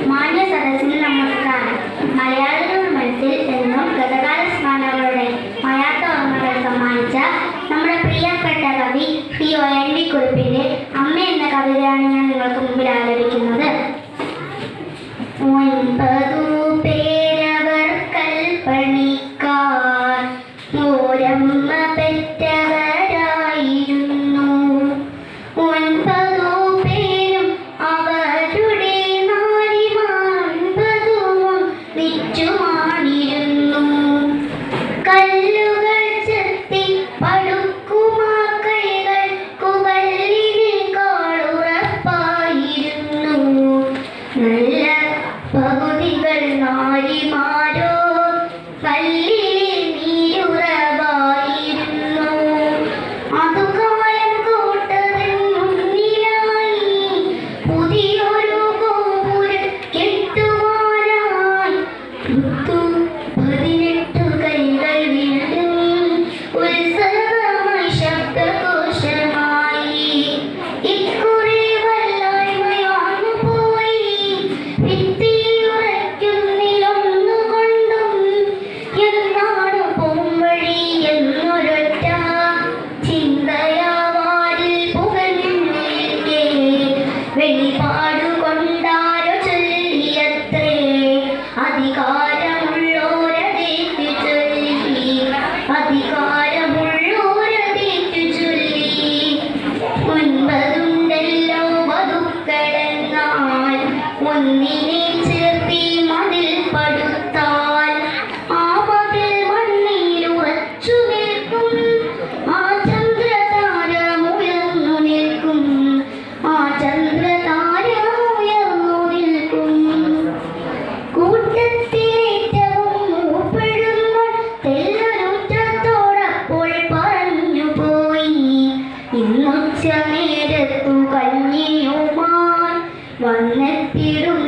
മാന്യ സദസ്സിന് നമസ്കാരം. മലയാളികളുടെ മനസ്സിൽ എന്നും ഗതകാല സ്മരണകളുടെ മായാത്ത ഓർമ്മകൾ സമ്മാനിച്ച നമ്മുടെ പ്രിയപ്പെട്ട കവി ശ്രീ ONV കുറുപ്പിന്റെ അമ്മ എന്ന കവിതയാണ് ഞാൻ നിങ്ങൾക്ക് മുമ്പിൽ ആലപിക്കുന്നത്. ഒൻപതു പേരവർ കൽപ്പണിക്കാർ ഓരമ്മ പെറ്റവരായിരുന്നു. ഒൻപതു പേരും അവരുടെ നാരിമാൻപതും നിറ്റുമാണിരുന്നു. കല്ലുകൾ ചെത്തി പടുക്കുമാ കൈകൾ കുകല്ലിനേക്കാളുറപ്പായിരുന്നു. നല്ല പകുതികൾ നാരിമാരോ കല്ലിലെ നീരുറവായിരുന്നു. അതുകാലം കോട്ടതിൻ മുന്നിലായി പുതിയൊരു ഗോപുരം കെട്ടുവാനായി 18 കൈകൾ വീണ്ടും ഉത്സവമായി ശബ്ദഘോഷമായി. ഇക്കുറി വല്ലായ്മയാന്നു പോയി ഭിത്തിയുറയ്ക്കുന്നിലൊന്നുകൊണ്ടും എന്നാണ് പോംവഴി എന്നൊരൊറ്റ ചിന്തയാവാരിൽ പുകഞ്ഞിരിക്കെ വെളിപാടുകൊണ്ടാരോ ചൊല്ലിയത്രേ അധികാരമുള്ളോരതേറ്റു ചൊല്ലി. അധികാരമുള്ളോരതേറ്റു ചൊല്ലി. 9 ഉണ്ടല്ലോ വധുക്കളെന്നാൽ ഒന്നിനെ ചേർത്തി മതിൽ പടുത്താൽ ആ മതിൽ മണ്ണിലുറച്ചു നിൽക്കും. ആ ചന്ദ്രതാരമുയർന്നു നിൽക്കും. ആ ചന്ദ്രതാരമുയർന്നു നിൽക്കും. കൂട്ടത്തിലേറ്റവും മൂപ്പെടുമ്പോൾ തെല്ലൊരുറ്റത്തോടപ്പോൾ പറഞ്ഞുപോയി. ഇന്നുച്ച നേരത്തു കഞ്ഞിയുമായി വന്നെത്തിടും